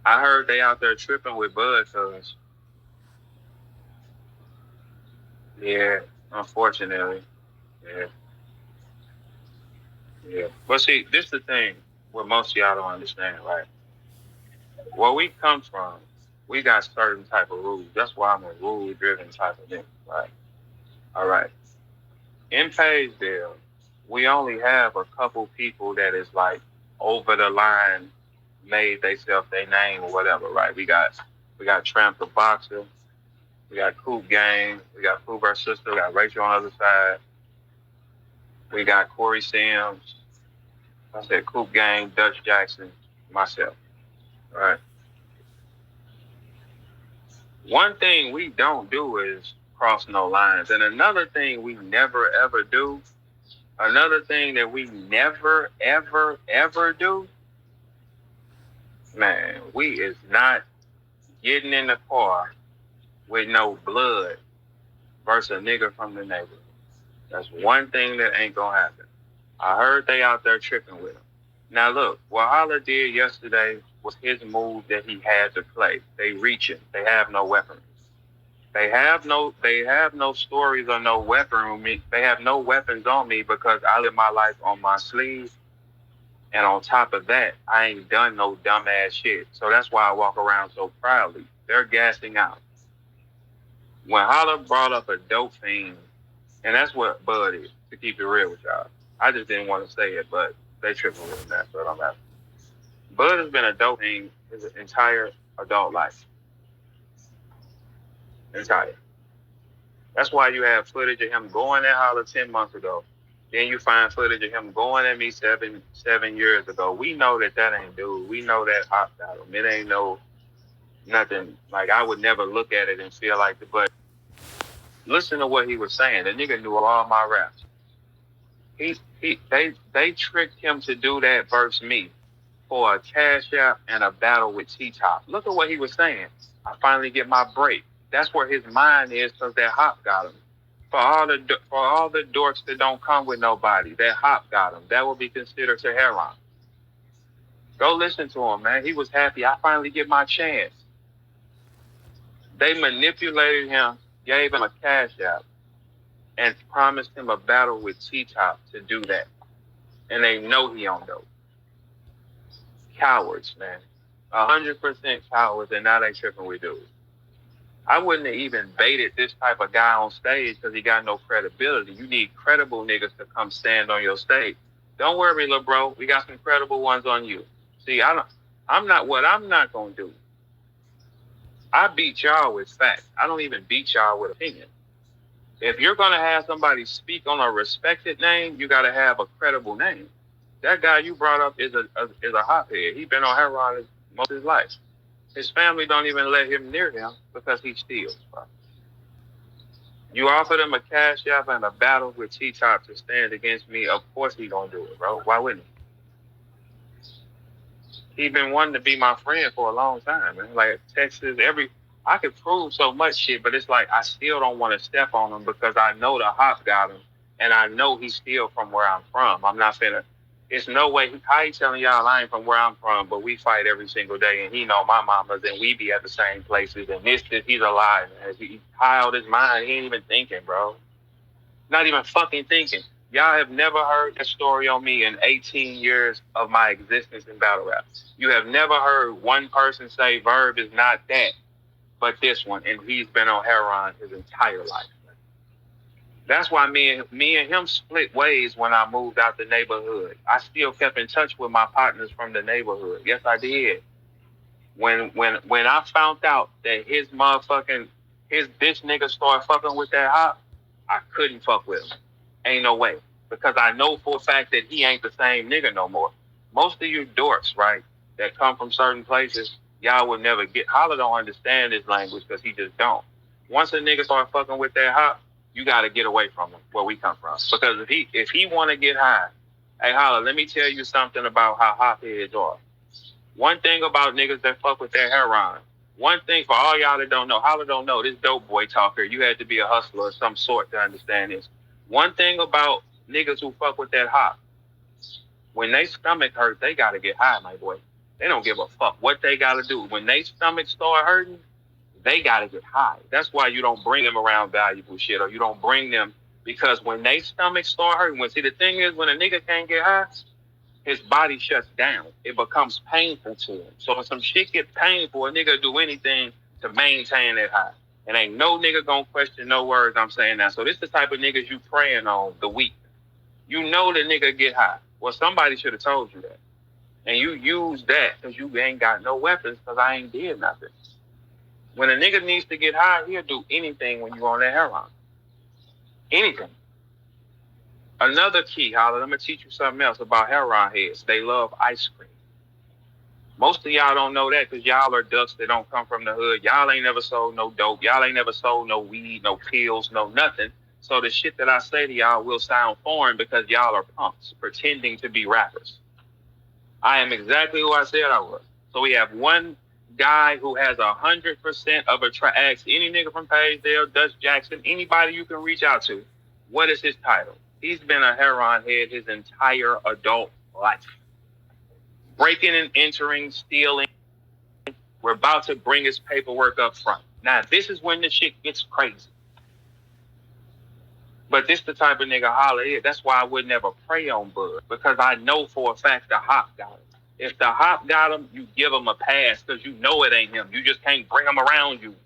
I heard they out there tripping with Bud, cuz. Yeah, unfortunately. Yeah, yeah. But see, this is the thing what most of y'all don't understand, right? Where we come from, we got certain type of rules. That's why I'm a rule driven type of nigga, right? All right. In Paysdale, we only have a couple people that is like over the line, made themselves their name or whatever, right? We got Tramp the Boxer, we got Coop Gang, we got Pooh Our Sister, we got Rachel on the other side, we got Corey Sims, I said Coop Gang, Dutch Jackson, myself, right? One thing we don't do is cross no lines. And another thing we never ever do, another thing that we never ever ever do, man, we is not getting in the car with no blood versus a nigga from the neighborhood. That's one thing that ain't gonna happen. I heard they out there tripping with him. Now look, what Holla did yesterday was his move that he had to play. They reaching. They have no weapons. They have no stories or no weapon on me. They have no weapons on me because I live my life on my sleeve. And on top of that, I ain't done no dumbass shit. So that's why I walk around so proudly. They're gassing out. When Holla brought up a dope fiend, and that's what Bud is, to keep it real with y'all. I just didn't want to say it, but they tripping with that, so it don't matter. Bud has been a dope fiend his entire adult life. Entire. That's why you have footage of him going at Holla 10 months ago. Then you find footage of him going at me seven years ago. We know that ain't dude. We know that hot got him. It ain't no nothing. Like, I would never look at it and feel like the but listen to what he was saying. The nigga knew all my raps. They tricked him to do that versus me for a cash out and a battle with T-Top. Look at what he was saying. I finally get my break. That's where his mind is because that hop got him. For all the dorks that don't come with nobody, that hop got him. That will be considered Tehran. Go listen to him, man. He was happy. I finally get my chance. They manipulated him, gave him a cash out, and promised him a battle with T-Top to do that. And they know he on dope. Cowards, man. 100% cowards, and now they tripping with dudes. I wouldn't have even baited this type of guy on stage because he got no credibility. You need credible niggas to come stand on your stage. Don't worry, little bro. We got some credible ones on you. See, I'm not gonna do. I beat y'all with facts. I don't even beat y'all with opinion. If you're gonna have somebody speak on a respected name, you gotta have a credible name. That guy you brought up is a hothead. He been on heroin most of his life. His family don't even let him near him because he steals. Bro. You offered him a cash app and a battle with T-Top to stand against me. Of course he gonna do it, bro. Why wouldn't he? He been wanting to be my friend for a long time, man. Like Texas, I could prove so much shit, but it's like I still don't want to step on him because I know the hop got him, and I know he's still from where I'm from. I'm not finna. It's no way. How he telling y'all I ain't from where I'm from, but we fight every single day, and he know my mamas, and we be at the same places, and he's alive. He high out his mind. He ain't even thinking, bro. Not even fucking thinking. Y'all have never heard that story on me in 18 years of my existence in battle rap. You have never heard one person say Verb is not that, but this one, and he's been on heroin his entire life. That's why me and him split ways when I moved out the neighborhood. I still kept in touch with my partners from the neighborhood. Yes, I did. When I found out that his bitch nigga started fucking with that hop, I couldn't fuck with him. Ain't no way. Because I know for a fact that he ain't the same nigga no more. Most of you dorks, right, that come from certain places, y'all will never get. Holla don't understand this language because he just don't. Once a nigga start fucking with that hop, you got to get away from him where we come from. Because if he want to get high, hey, Holla, let me tell you something about how hop heads are. One thing about niggas that fuck with that heroin, one thing for all y'all that don't know, Holla don't know, this dope boy talker, you had to be a hustler of some sort to understand this. One thing about niggas who fuck with that hop, when they stomach hurt, they got to get high, my boy. They don't give a fuck what they gotta do. When they stomach start hurting, they gotta get high. That's why you don't bring them around valuable shit, or you don't bring them, because when they stomach start hurting, see, the thing is, when a nigga can't get high, his body shuts down. It becomes painful to him. So when some shit get painful, a nigga do anything to maintain that high. And ain't no nigga gonna question no words I'm saying now. So this the type of niggas you praying on the weak. You know the nigga get high. Well, somebody should have told you that. And you use that because you ain't got no weapons because I ain't did nothing. When a nigga needs to get high, he'll do anything when you on that heroin. Anything. Another key, Holla, I'm going to teach you something else about heroin heads. They love ice cream. Most of y'all don't know that because y'all are ducks that don't come from the hood. Y'all ain't never sold no dope. Y'all ain't never sold no weed, no pills, no nothing. So the shit that I say to y'all will sound foreign because y'all are punks pretending to be rappers. I am exactly who I said I was. So we have one guy who has 100% of a track. Ask any nigga from Paysdale, Dutch Jackson, anybody you can reach out to. What is his title? He's been a heroin head his entire adult life. Breaking and entering, stealing. We're about to bring his paperwork up front. Now, this is when the shit gets crazy. But this the type of nigga Holla is. That's why I would never prey on Bud. Because I know for a fact the hop got him. If the hop got him, you give him a pass because you know it ain't him. You just can't bring him around you.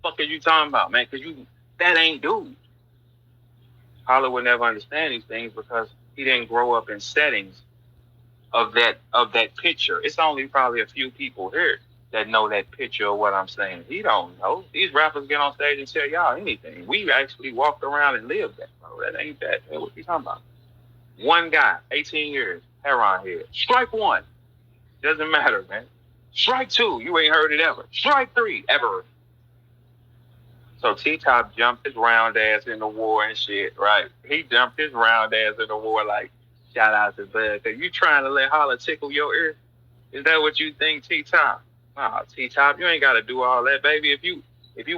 Fuck are you talking about, man? Because that ain't dude. Holla would never understand these things because he didn't grow up in settings of that picture. It's only probably a few people here that know that picture of what I'm saying. He don't know. These rappers get on stage and tell y'all anything. We actually walked around and lived that, bro. That ain't that. What you talking about? One guy, 18 years, heroin head. Strike one. Doesn't matter, man. Strike two. You ain't heard it ever. Strike three. Ever. So T-Top jumped his round ass in the war and shit, right? He jumped his round ass in the war like, shout out to Bud. Cause you trying to let Holla tickle your ear? Is that what you think, T-Top? Nah, T-Top, you ain't gotta do all that, baby. If you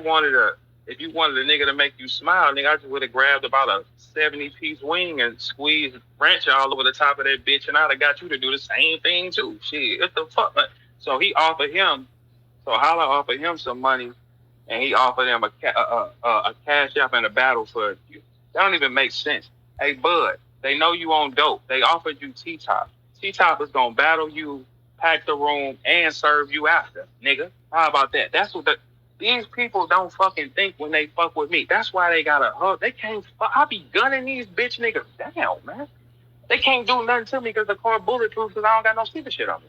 wanted a nigga to make you smile, nigga, I just would have grabbed about a 70-piece wing and squeezed French all over the top of that bitch, and I'd have got you to do the same thing too. Shit, what the fuck? So Holla offered him some money, and he offered him a cash app and a battle for you. That don't even make sense. Hey, Bud, they know you on dope. They offered you T-Top. T-Top is gonna battle you, pack the room, and serve you after, nigga. How about that? That's what these people don't fucking think when they fuck with me. That's why they gotta hug. They can't fuck. I be gunning these bitch niggas down, man. They can't do nothing to me because the car bulletproof because I don't got no stupid shit on me.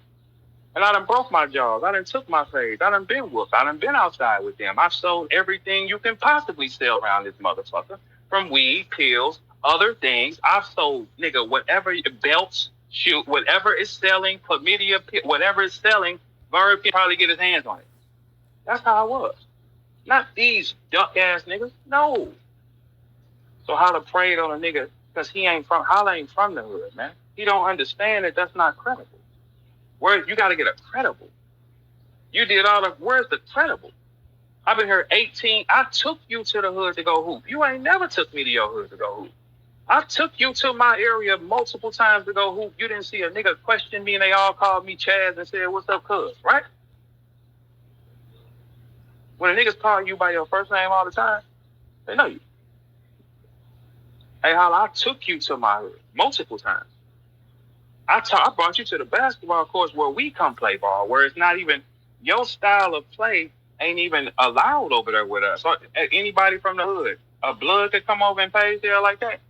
And I done broke my jaws. I done took my face. I done been whooped. I done been outside with them. I've sold everything you can possibly sell around this motherfucker. From weed, pills, other things. I've sold, nigga, whatever, belts, shoot, whatever is selling, chlamydia, whatever is selling, Verb can probably get his hands on it. That's how I was. Not these duck-ass niggas. No. So Holla preyed on a nigga because Holla ain't from the hood, man. He don't understand that that's not credible. Where you got to get a credible. You did all the. Where's the credible? I've been here 18. I took you to the hood to go hoop. You ain't never took me to your hood to go hoop. I took you to my area multiple times to go hoop. You didn't see a nigga question me and they all called me Chaz and said, "What's up, cuz?" Right? When the niggas call you by your first name all the time, they know you. Hey, Holla, I took you to my hood multiple times. I brought you to the basketball course where we come play ball, where it's not even your style of play ain't even allowed over there with us. So anybody from the hood, a blood could come over and pay there like that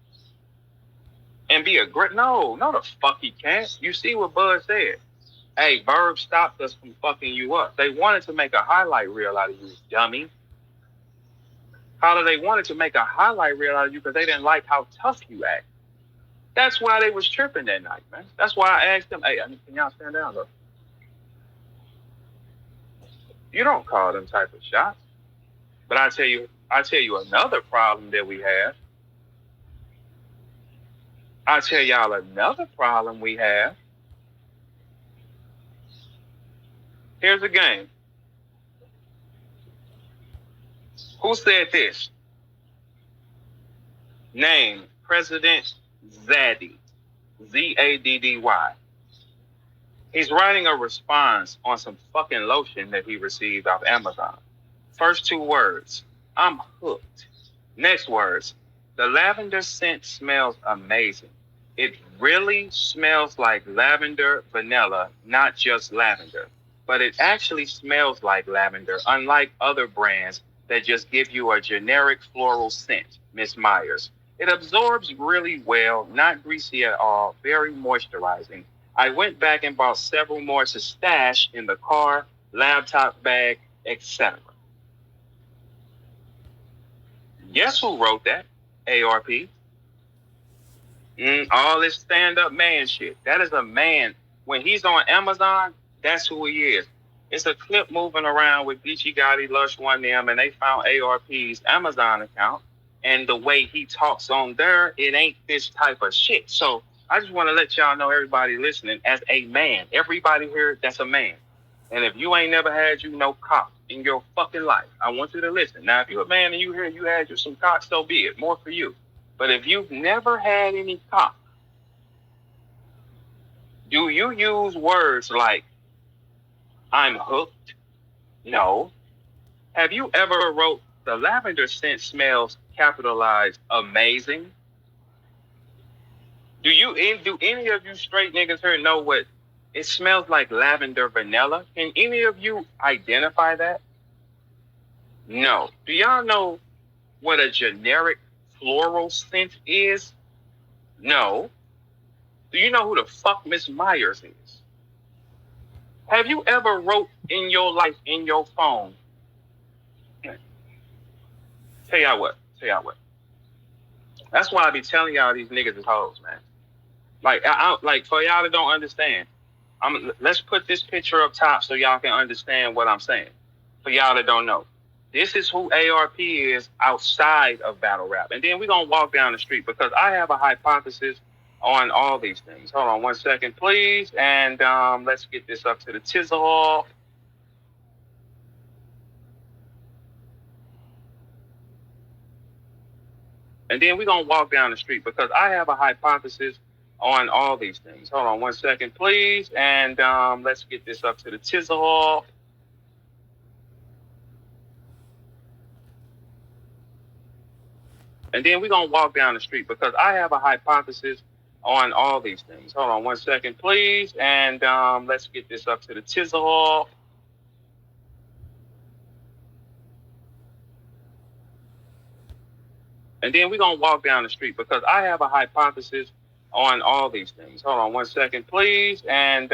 and be a great. No, the fuck he can't. You see what Bud said? Hey, Verb stopped us from fucking you up. They wanted to make a highlight reel out of you, dummy. How they wanted to make a highlight reel out of you because they didn't like how tough you act. That's why they was tripping that night, man. That's why I asked them, hey, can y'all stand down, though? You don't call them type of shots. But I tell you another problem that we have. I'll tell y'all another problem we have. Here's a game. Who said this? Name President Zaddy. Zaddy. He's writing a response on some fucking lotion that he received off Amazon. First two words, I'm hooked. Next words, the lavender scent smells amazing. It really smells like lavender vanilla, not just lavender. But it actually smells like lavender, unlike other brands that just give you a generic floral scent, Miss Myers. It absorbs really well, not greasy at all, very moisturizing. I went back and bought several more to stash in the car, laptop bag, etc. Guess who wrote that? ARP. All this stand-up man shit. That is a man. When he's on Amazon, that's who he is. It's a clip moving around with Geechee Gotti, Lush One them, and they found ARP's Amazon account. And the way he talks on there, it ain't this type of shit. So I just want to let y'all know, everybody listening, as a man, everybody here that's a man. And if you ain't never had you no cock in your fucking life, I want you to listen. Now, if you're a man and you hear you had you some cock, so be it. More for you. But if you've never had any cock, do you use words like, I'm hooked? No. Have you ever wrote, the lavender scent smells capitalized amazing? Do any of you straight niggas here know what it smells like? Lavender vanilla? Can any of you identify that? No. Do y'all know what a generic floral scent is? No. Do you know who the fuck Miss Myers is? Have you ever wrote in your life in your phone? Tell y'all what. That's why I be telling y'all these niggas is hoes, man. Like, like for y'all that don't understand, let's put this picture up top so y'all can understand what I'm saying. For y'all that don't know, this is who ARP is outside of battle rap, and then we're gonna walk down the street because I have a hypothesis on all these things. Hold on one second, please, and let's get this up to the tizzle. And then we're gonna walk down the street because I have a hypothesis on all these things. Hold on one second, please, and let's get this up to the tizzle. And then we're gonna walk down the street because I have a hypothesis on all these things. Hold on one second, please, and let's get this up to the tizzle. And then we're gonna walk down the street because I have a hypothesis on all these things. Hold on one second, please, and